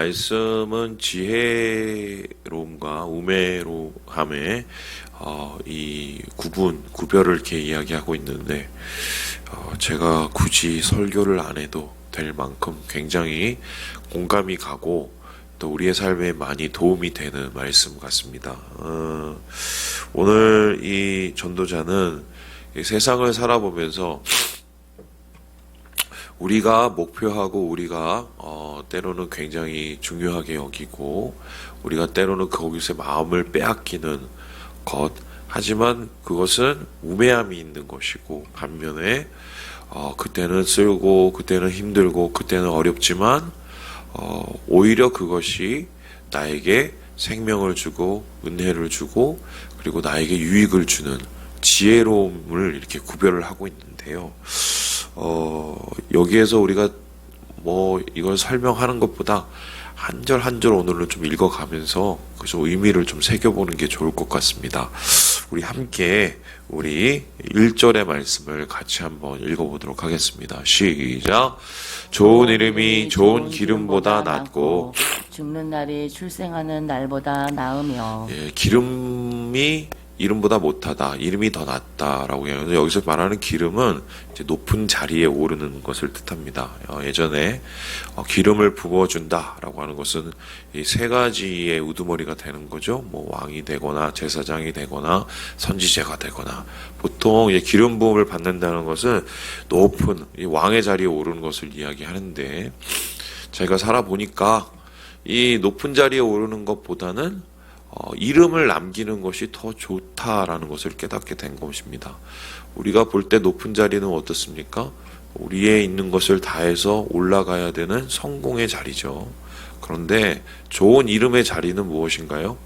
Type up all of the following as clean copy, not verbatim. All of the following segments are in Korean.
말씀은 지혜로움과 우매로함의 이 구별을 이렇게 이야기하고 있는데, 제가 굳이 설교를 안 해도 될 만큼 굉장히 공감이 가고 또 우리의 삶에 많이 도움이 되는 말씀 같습니다. 오늘 이 전도자는 이 세상을 살아보면서 우리가 목표하고 우리가 때로는 굉장히 중요하게 여기고 우리가 때로는 거기서 마음을 빼앗기는 것, 하지만 그것은 우매함이 있는 것이고, 반면에 그때는 쓸고 그때는 힘들고 그때는 어렵지만 오히려 그것이 나에게 생명을 주고 은혜를 주고 그리고 나에게 유익을 주는 지혜로움을 이렇게 구별을 하고 있는데요. 여기에서 우리가 이걸 설명하는 것보다 한 절 한 절 오늘은 좀 읽어가면서 그래서 의미를 좀 새겨보는 게 좋을 것 같습니다. 우리 함께 우리 1절의 말씀을 같이 한번 읽어보도록 하겠습니다. 시작. 좋은 이름이 좋은 기름보다 낫고 죽는 날이 출생하는 날보다 나으며. 기름이 이름보다 못하다, 이름이 더 낫다라고 해요. 여기서 말하는 기름은 이제 높은 자리에 오르는 것을 뜻합니다. 예전에 기름을 부어준다라고 하는 것은 이 세 가지의 우두머리가 되는 거죠. 왕이 되거나 제사장이 되거나 선지자가 되거나, 보통 기름 부음을 받는다는 것은 높은 이 왕의 자리에 오르는 것을 이야기하는데, 제가 살아보니까 이 높은 자리에 오르는 것보다는 이름을 남기는 것이 더 좋다라는 것을 깨닫게 된 것입니다. 우리가 볼 때 높은 자리는 어떻습니까? 우리에 있는 것을 다해서 올라가야 되는 성공의 자리죠. 그런데 좋은 이름의 자리는 무엇인가요?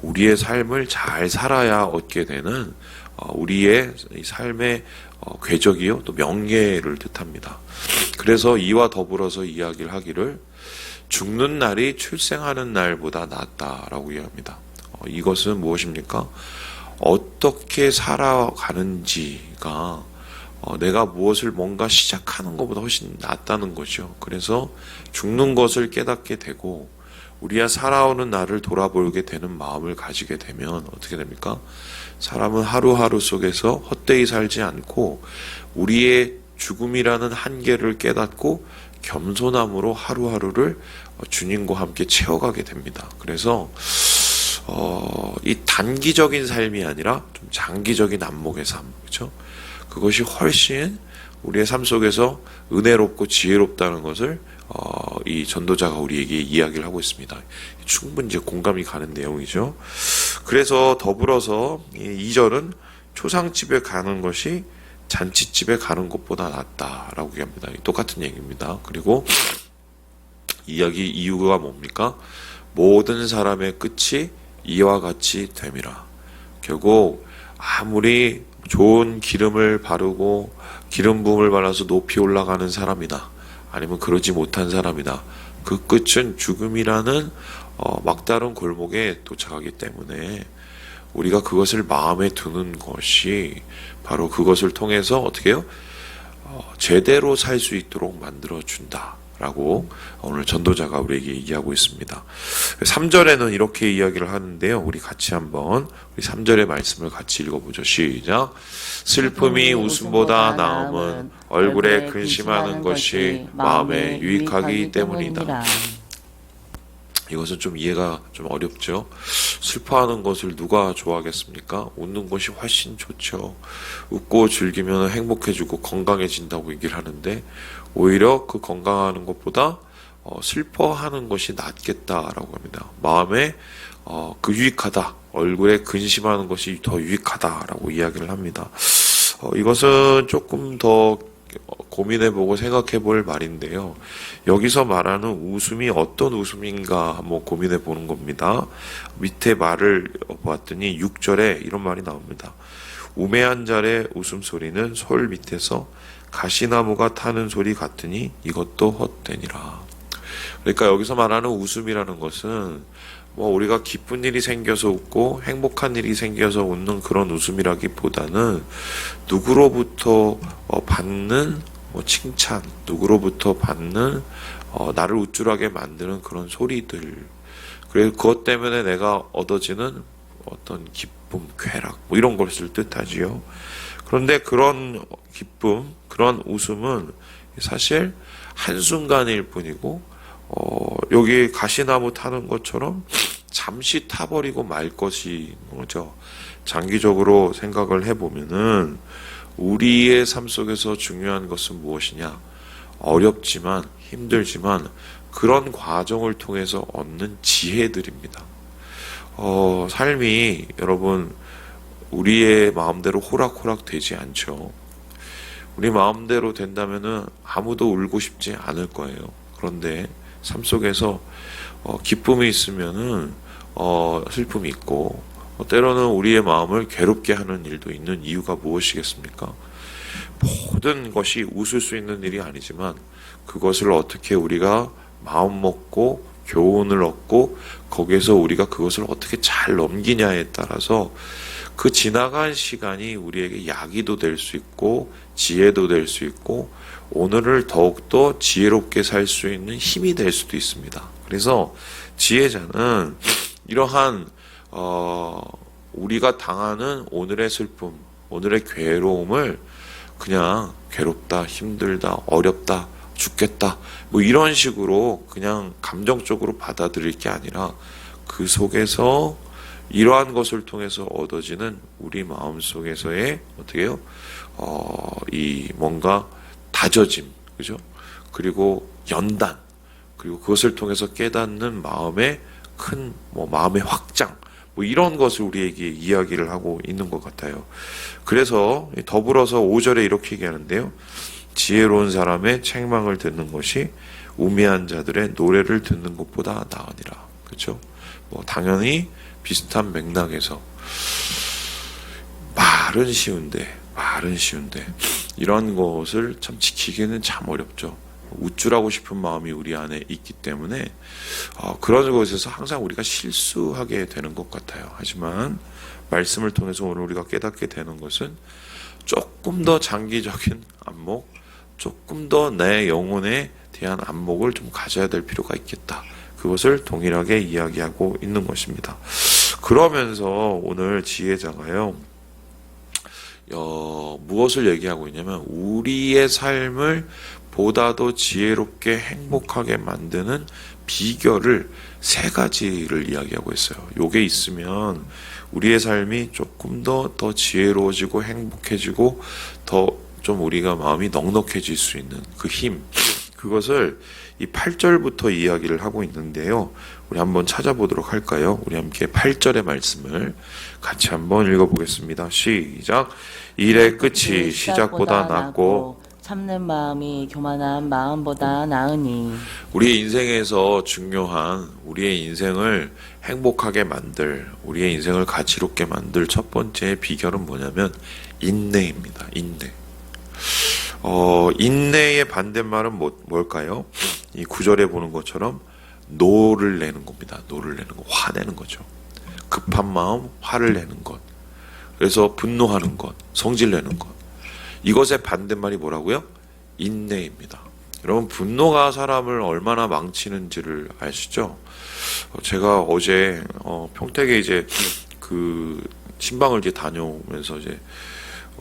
우리의 삶을 잘 살아야 얻게 되는 우리의 삶의 궤적이요, 또 명예를 뜻합니다. 그래서 이와 더불어서 이야기를 하기를 죽는 날이 출생하는 날보다 낫다라고 이야기합니다. 이것은 무엇입니까? 어떻게 살아가는지가 내가 무엇을 뭔가 시작하는 것보다 훨씬 낫다는 거죠. 그래서 죽는 것을 깨닫게 되고 우리가 살아오는 날을 돌아보게 되는 마음을 가지게 되면 어떻게 됩니까? 사람은 하루하루 속에서 헛되이 살지 않고 우리의 죽음이라는 한계를 깨닫고 겸손함으로 하루하루를 주님과 함께 채워가게 됩니다. 그래서 이 단기적인 삶이 아니라 좀 장기적인 안목의 삶, 그렇죠? 그것이 훨씬 우리의 삶 속에서 은혜롭고 지혜롭다는 것을 이 전도자가 우리에게 이야기를 하고 있습니다. 충분히 이제 공감이 가는 내용이죠. 그래서 더불어서 이 2절은 초상집에 가는 것이 잔치집에 가는 것보다 낫다라고 얘기합니다. 똑같은 얘기입니다. 그리고 이야기 이유가 뭡니까? 모든 사람의 끝이 이와 같이 됨이라. 결국 아무리 좋은 기름을 바르고 기름 부음을 발라서 높이 올라가는 사람이다, 아니면 그러지 못한 사람이다, 그 끝은 죽음이라는 막다른 골목에 도착하기 때문에 우리가 그것을 마음에 두는 것이 바로 그것을 통해서 어떻게 해요? 제대로 살 수 있도록 만들어준다 라고 오늘 전도자가 우리에게 얘기하고 있습니다. 3절에는 이렇게 이야기를 하는데요. 우리 같이 한번 우리 3절의 말씀을 같이 읽어보죠. 시작. 슬픔이 웃음보다 나음은 얼굴에 근심하는 것이 마음에 유익하기 때문이다. 이것은 좀 이해가 좀 어렵죠. 슬퍼하는 것을 누가 좋아하겠습니까? 웃는 것이 훨씬 좋죠. 웃고 즐기면 행복해지고 건강해진다고 얘기를 하는데, 오히려 그 건강하는 것보다 슬퍼하는 것이 낫겠다라고 합니다. 마음에 그 유익하다, 얼굴에 근심하는 것이 더 유익하다라고 이야기를 합니다. 이것은 조금 더 고민해보고 생각해볼 말인데요. 여기서 말하는 웃음이 어떤 웃음인가 한번 고민해보는 겁니다. 밑에 말을 보았더니 6절에 이런 말이 나옵니다. 우매한 자의 웃음소리는 솔 밑에서 가시나무가 타는 소리 같으니 이것도 헛되니라. 그러니까 여기서 말하는 웃음이라는 것은 우리가 기쁜 일이 생겨서 웃고 행복한 일이 생겨서 웃는 그런 웃음이라기보다는 누구로부터 받는 뭐 칭찬, 누구로부터 받는 나를 우쭐하게 만드는 그런 소리들. 그래서 그것 때문에 내가 얻어지는 어떤 기쁨, 쾌락 뭐 이런 것을 뜻하지요. 그런데 그런 기쁨, 그런 웃음은 사실 한순간일 뿐이고 여기 가시나무 타는 것처럼 잠시 타버리고 말 것이 뭐죠. 장기적으로 생각을 해보면은 우리의 삶 속에서 중요한 것은 무엇이냐? 어렵지만 힘들지만 그런 과정을 통해서 얻는 지혜들입니다. 삶이 여러분 우리의 마음대로 호락호락 되지 않죠. 우리 마음대로 된다면은 아무도 울고 싶지 않을 거예요. 그런데 삶 속에서 기쁨이 있으면은 슬픔이 있고 때로는 우리의 마음을 괴롭게 하는 일도 있는 이유가 무엇이겠습니까? 모든 것이 웃을 수 있는 일이 아니지만 그것을 어떻게 우리가 마음 먹고 교훈을 얻고 거기에서 우리가 그것을 어떻게 잘 넘기냐에 따라서 그 지나간 시간이 우리에게 약이도 될 수 있고 지혜도 될 수 있고 오늘을 더욱더 지혜롭게 살 수 있는 힘이 될 수도 있습니다. 그래서 지혜자는 이러한 우리가 당하는 오늘의 슬픔, 오늘의 괴로움을 그냥 괴롭다, 힘들다, 어렵다, 죽겠다 뭐 이런 식으로 그냥 감정적으로 받아들일 게 아니라 그 속에서 이러한 것을 통해서 얻어지는 우리 마음 속에서의 어떻게요? 이 뭔가 다져짐, 그죠? 그리고 연단, 그리고 그것을 통해서 깨닫는 마음의 큰 마음의 확장, 뭐 이런 것을 우리에게 이야기를 하고 있는 것 같아요. 그래서 더불어서 5절에 이렇게 얘기하는데요. 지혜로운 사람의 책망을 듣는 것이 우매한 자들의 노래를 듣는 것보다 나으니라. 그렇죠? 당연히 비슷한 맥락에서 말은 쉬운데 이런 것을 참 지키기는 참 어렵죠. 우쭐하고 싶은 마음이 우리 안에 있기 때문에 그런 것에서 항상 우리가 실수하게 되는 것 같아요. 하지만 말씀을 통해서 오늘 우리가 깨닫게 되는 것은 조금 더 장기적인 안목, 조금 더 내 영혼에 대한 안목을 좀 가져야 될 필요가 있겠다. 그것을 동일하게 이야기하고 있는 것입니다. 그러면서 오늘 지혜자가요, 무엇을 얘기하고 있냐면 우리의 삶을 보다도 지혜롭게 행복하게 만드는 비결을 3가지를 이야기하고 있어요. 요게 있으면 우리의 삶이 조금 더 지혜로워지고 행복해지고 더 좀 우리가 마음이 넉넉해질 수 있는 그 힘, 그것을 이 8절부터 이야기를 하고 있는데요. 우리 한번 찾아보도록 할까요? 우리 함께 8절의 말씀을 같이 한번 읽어보겠습니다. 시작. 일의 끝이 시작보다 낫고 참는 마음이 교만한 마음보다 나으니. 우리의 인생에서 중요한 우리의 인생을 행복하게 만들, 우리의 인생을 가치롭게 만들 첫 번째 비결은 뭐냐면 인내입니다. 인내의 반대말은 뭘까요? 이 9절에 보는 것처럼 노를 내는 겁니다. 노를 내는 거, 화내는 거죠. 급한 마음, 화를 내는 것. 그래서 분노하는 것, 성질 내는 것. 이것의 반대말이 뭐라고요? 인내입니다. 여러분, 분노가 사람을 얼마나 망치는지를 아시죠? 제가 어제 평택에 이제 그 신방을 이제 다녀오면서 이제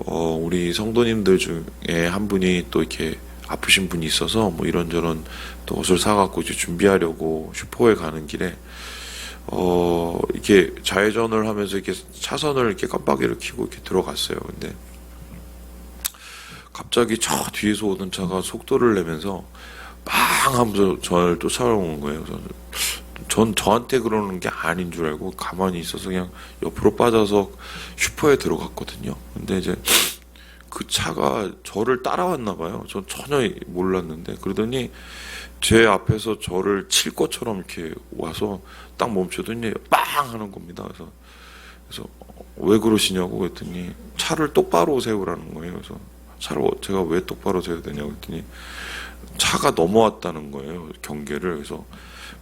우리 성도님들 중에 한 분이 또 이렇게 아프신 분이 있어서 뭐 이런저런 또 옷을 사갖고 이제 준비하려고 슈퍼에 가는 길에 이렇게 좌회전을 하면서 이렇게 차선을 이렇게 깜빡이를 켜고 이렇게 들어갔어요. 근데 갑자기 저 뒤에서 오던 차가 속도를 내면서 빵 하면서 저를 쫓아오는 거예요. 그래서 전 저한테 그러는 게 아닌 줄 알고 가만히 있어서 그냥 옆으로 빠져서 슈퍼에 들어갔거든요. 근데 이제 그 차가 저를 따라왔나 봐요. 전 전혀 몰랐는데 그러더니 제 앞에서 저를 칠 것처럼 이렇게 와서 딱 멈추더니 빵 하는 겁니다. 그래서 왜 그러시냐고 그랬더니 차를 똑바로 세우라는 거예요. 그래서 차를 제가 왜 똑바로 세워야 되냐고 그랬더니 차가 넘어왔다는 거예요. 경계를. 그래서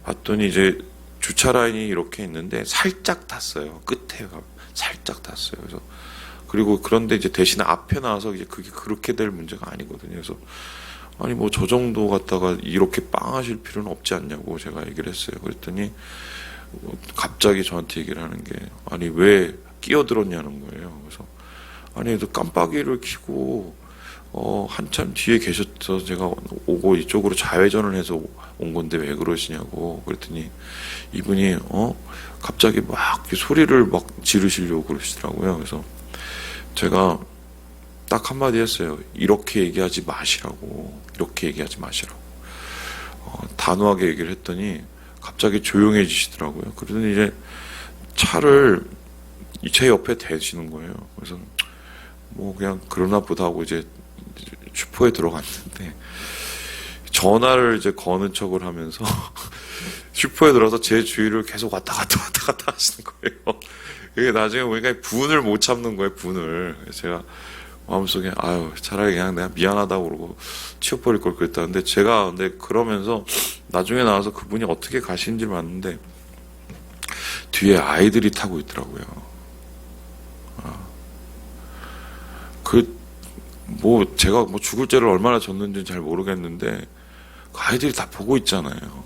봤더니 이제 주차 라인이 이렇게 있는데 살짝 탔어요. 끝에가 살짝 탔어요. 그래서 그리고 그런데 이제 대신 앞에 나와서 이제 그게 그렇게 될 문제가 아니거든요. 그래서 아니 뭐 저 정도 갖다가 이렇게 빵하실 필요는 없지 않냐고 제가 얘기를 했어요. 그랬더니 갑자기 저한테 얘기를 하는 게 아니 왜 끼어들었냐는 거예요. 그래서 아니 깜빡이를 켜고 한참 뒤에 계셔서 제가 오고 이쪽으로 좌회전을 해서 온 건데 왜 그러시냐고. 그랬더니 이분이 갑자기 막 소리를 막 지르시려고 그러시더라고요. 그래서 제가 딱 한마디 했어요. 이렇게 얘기하지 마시라고. 이렇게 얘기하지 마시라고. 단호하게 얘기를 했더니 갑자기 조용해지시더라고요. 그러더니 이제 차를 제 옆에 대시는 거예요. 그래서 뭐 그냥 그러나 보다 하고 이제 슈퍼에 들어갔는데 전화를 이제 거는 척을 하면서 슈퍼에 들어서 제 주위를 계속 왔다 갔다 하시는 거예요. 이게 나중에 보니까 분을 못 참는 거예요, 분을. 제가 마음속에 아유 차라리 그냥 내가 미안하다고 그러고 치워버릴 걸 그랬다는데 제가 근데 그러면서 나중에 나와서 그분이 어떻게 가시는지 봤는데 뒤에 아이들이 타고 있더라고요. 뭐 제가 뭐 죽을 죄를 얼마나 졌는지는 잘 모르겠는데 그 아이들이 다 보고 있잖아요.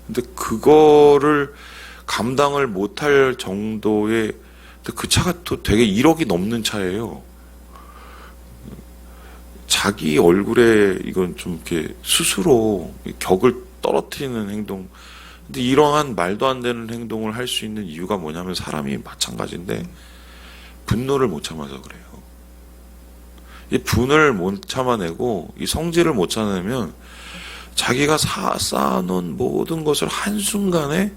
근데 그거를 감당을 못할 정도의 근데 그 차가 또 되게 1억이 넘는 차예요. 자기 얼굴에 이건 좀 이렇게 스스로 격을 떨어뜨리는 행동. 근데 이러한 말도 안 되는 행동을 할 수 있는 이유가 뭐냐면 사람이 마찬가지인데 분노를 못 참아서 그래요. 이 분을 못 참아내고 이 성질을 못 참아내면 자기가 쌓아놓은 모든 것을 한순간에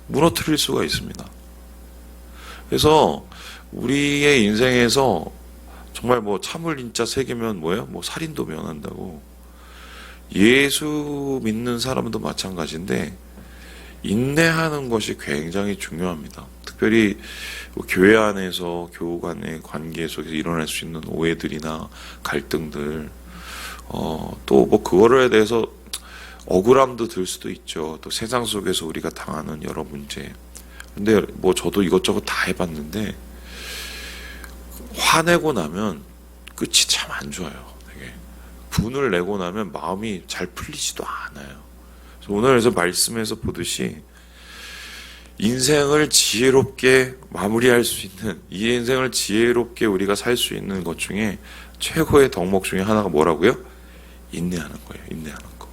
무너뜨릴 수가 있습니다. 그래서 우리의 인생에서 정말 뭐 참을 인자 세 개면 뭐예요? 뭐 살인도 면한다고. 예수 믿는 사람도 마찬가지인데 인내하는 것이 굉장히 중요합니다. 특별히 교회 안에서 교우 간의 관계 속에서 일어날 수 있는 오해들이나 갈등들, 또 뭐 그거에 대해서 억울함도 들 수도 있죠. 또 세상 속에서 우리가 당하는 여러 문제. 근데 뭐 저도 이것저것 다 해봤는데 화내고 나면 끝이 참 안 좋아요. 되게 분을 내고 나면 마음이 잘 풀리지도 않아요. 오늘에서 말씀에서 보듯이 인생을 지혜롭게 마무리할 수 있는 이 인생을 지혜롭게 우리가 살 수 있는 것 중에 최고의 덕목 중에 하나가 뭐라고요? 인내하는 거예요. 인내하는 거.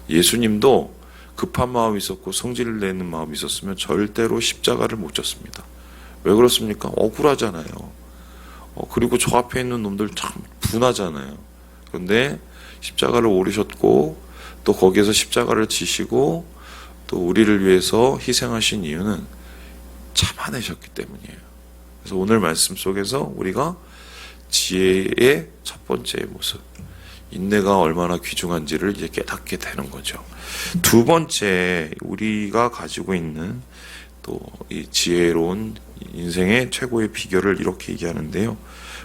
예수님도 급한 마음이 있었고 성질을 내는 마음이 있었으면 절대로 십자가를 못 졌습니다. 왜 그렇습니까? 억울하잖아요. 그리고 저 앞에 있는 놈들 참 분하잖아요. 그런데 십자가를 오르셨고 또 거기에서 십자가를 지시고 또 우리를 위해서 희생하신 이유는 참아내셨기 때문이에요. 그래서 오늘 말씀 속에서 우리가 지혜의 첫 번째 모습, 인내가 얼마나 귀중한지를 이제 깨닫게 되는 거죠. 두 번째, 우리가 가지고 있는 또 이 지혜로운 인생의 최고의 비결을 이렇게 얘기하는데요.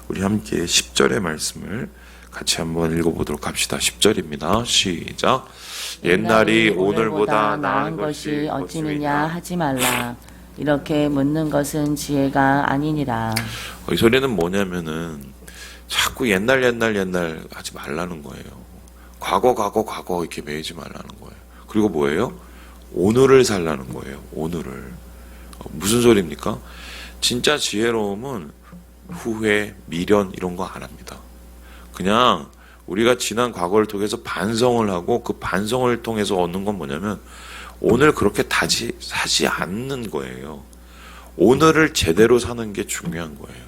우리 함께 10절의 말씀을 같이 한번 읽어보도록 합시다. 10절입니다. 시작. 옛날이 오늘보다 나은 것이 어찌느냐 하지 말라. 이렇게 묻는 것은 지혜가 아니니라. 이 소리는 뭐냐면은 자꾸 옛날 하지 말라는 거예요. 과거 이렇게 매이지 말라는 거예요. 그리고 뭐예요? 오늘을 살라는 거예요. 오늘을. 무슨 소리입니까? 진짜 지혜로움은 후회, 미련 이런 거 안 합니다. 그냥 우리가 지난 과거를 통해서 반성을 하고 그 반성을 통해서 얻는 건 뭐냐면 오늘 그렇게 사지 않는 거예요. 오늘을 제대로 사는 게 중요한 거예요.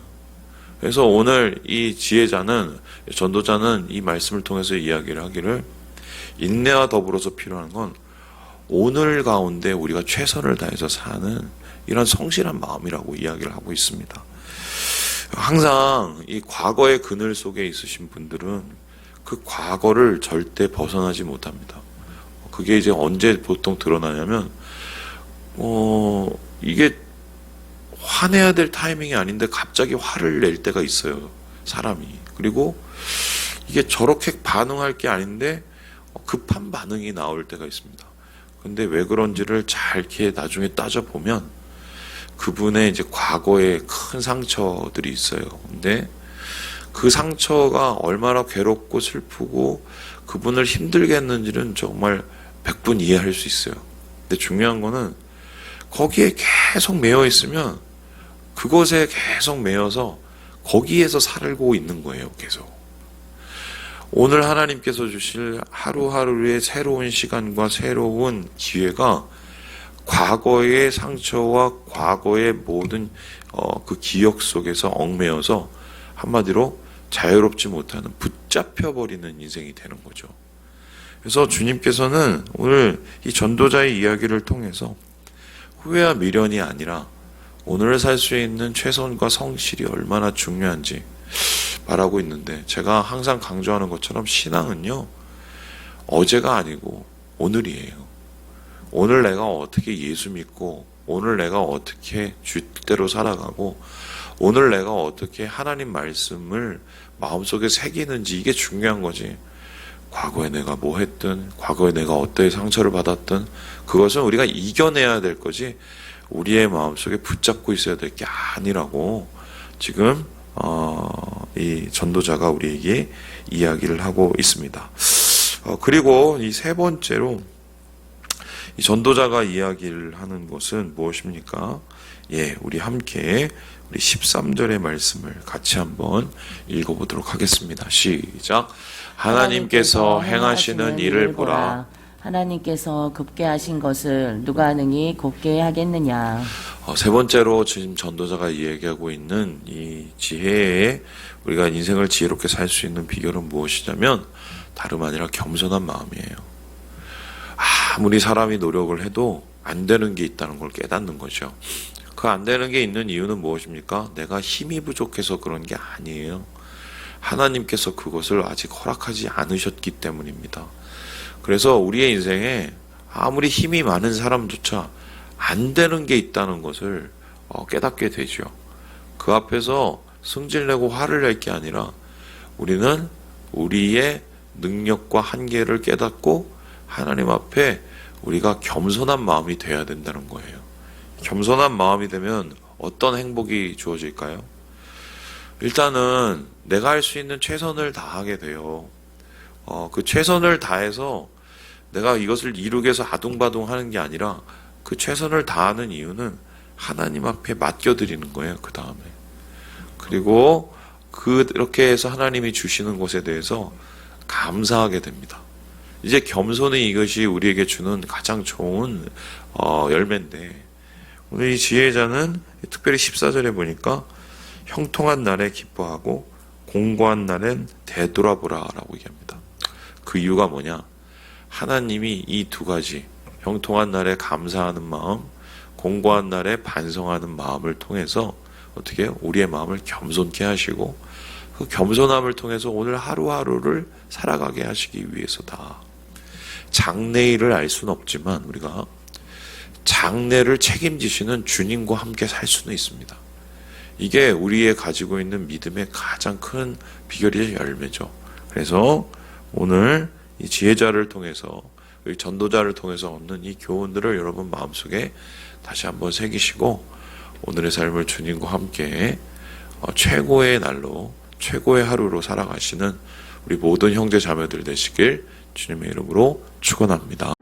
그래서 오늘 이 지혜자는, 전도자는 이 말씀을 통해서 이야기를 하기를 인내와 더불어서 필요한 건 오늘 가운데 우리가 최선을 다해서 사는 이런 성실한 마음이라고 이야기를 하고 있습니다. 항상 이 과거의 그늘 속에 있으신 분들은 그 과거를 절대 벗어나지 못합니다. 그게 이제 언제 보통 드러나냐면 이게 화내야 될 타이밍이 아닌데 갑자기 화를 낼 때가 있어요. 사람이. 그리고 이게 저렇게 반응할 게 아닌데 급한 반응이 나올 때가 있습니다. 근데 왜 그런지를 잘 이렇게 나중에 따져보면 그분의 이제 과거에 큰 상처들이 있어요. 근데 그 상처가 얼마나 괴롭고 슬프고 그분을 힘들게 했는지는 정말 100분 이해할 수 있어요. 근데 중요한 거는 거기에 계속 매여 있으면 그것에 계속 매여서 거기에서 살고 있는 거예요, 계속. 오늘 하나님께서 주실 하루하루의 새로운 시간과 새로운 기회가 과거의 상처와 과거의 모든 그 기억 속에서 얽매여서 한마디로 자유롭지 못하는 붙잡혀버리는 인생이 되는 거죠. 그래서 주님께서는 오늘 이 전도자의 이야기를 통해서 후회와 미련이 아니라 오늘 살 수 있는 최선과 성실이 얼마나 중요한지 말하고 있는데, 제가 항상 강조하는 것처럼 신앙은요, 어제가 아니고 오늘이에요. 오늘 내가 어떻게 예수 믿고, 오늘 내가 어떻게 주대로 살아가고, 오늘 내가 어떻게 하나님 말씀을 마음속에 새기는지, 이게 중요한 거지. 과거에 내가 뭐 했든, 과거에 내가 어떠한 상처를 받았든, 그것은 우리가 이겨내야 될 거지, 우리의 마음속에 붙잡고 있어야 될 게 아니라고 지금 이 전도자가 우리에게 이야기를 하고 있습니다. 그리고 이 세 번째로 이 전도자가 이야기를 하는 것은 무엇입니까? 예, 우리 함께 우리 13절의 말씀을 같이 한번 읽어보도록 하겠습니다. 시작. 하나님께서 행하시는 일을 보라. 하나님께서 곱게 하신 것을 누가 능히 곱게 하겠느냐. 세 번째로 지금 전도자가 이야기하고 있는 이 지혜에 우리가 인생을 지혜롭게 살 수 있는 비결은 무엇이냐면 다름 아니라 겸손한 마음이에요. 아무리 사람이 노력을 해도 안 되는 게 있다는 걸 깨닫는 거죠. 그 안 되는 게 있는 이유는 무엇입니까? 내가 힘이 부족해서 그런 게 아니에요. 하나님께서 그것을 아직 허락하지 않으셨기 때문입니다. 그래서 우리의 인생에 아무리 힘이 많은 사람조차 안 되는 게 있다는 것을 깨닫게 되죠. 그 앞에서 승질내고 화를 낼 게 아니라 우리는 우리의 능력과 한계를 깨닫고 하나님 앞에 우리가 겸손한 마음이 돼야 된다는 거예요. 겸손한 마음이 되면 어떤 행복이 주어질까요? 일단은 내가 할 수 있는 최선을 다하게 돼요. 그 최선을 다해서 내가 이것을 이루기 위해서 아둥바둥 하는 게 아니라 그 최선을 다하는 이유는 하나님 앞에 맡겨드리는 거예요. 그 다음에. 그리고 그렇게 해서 하나님이 주시는 것에 대해서 감사하게 됩니다. 이제 겸손의 이것이 우리에게 주는 가장 좋은 열매인데, 오늘 이 지혜자는 특별히 14절에 보니까 형통한 날에 기뻐하고 공고한 날엔 되돌아보라 라고 얘기합니다. 그 이유가 뭐냐? 하나님이 이 두 가지, 형통한 날에 감사하는 마음, 공고한 날에 반성하는 마음을 통해서 어떻게 우리의 마음을 겸손케 하시고 그 겸손함을 통해서 오늘 하루하루를 살아가게 하시기 위해서다. 장래일을 알 수는 없지만 우리가 장래를 책임지시는 주님과 함께 살 수는 있습니다. 이게 우리의 가지고 있는 믿음의 가장 큰 비결이자 열매죠. 그래서 오늘 이 지혜자를 통해서, 이 전도자를 통해서 얻는 이 교훈들을 여러분 마음속에 다시 한번 새기시고 오늘의 삶을 주님과 함께 최고의 날로, 최고의 하루로 살아가시는 우리 모든 형제 자매들 되시길 주님의 이름으로 축원합니다.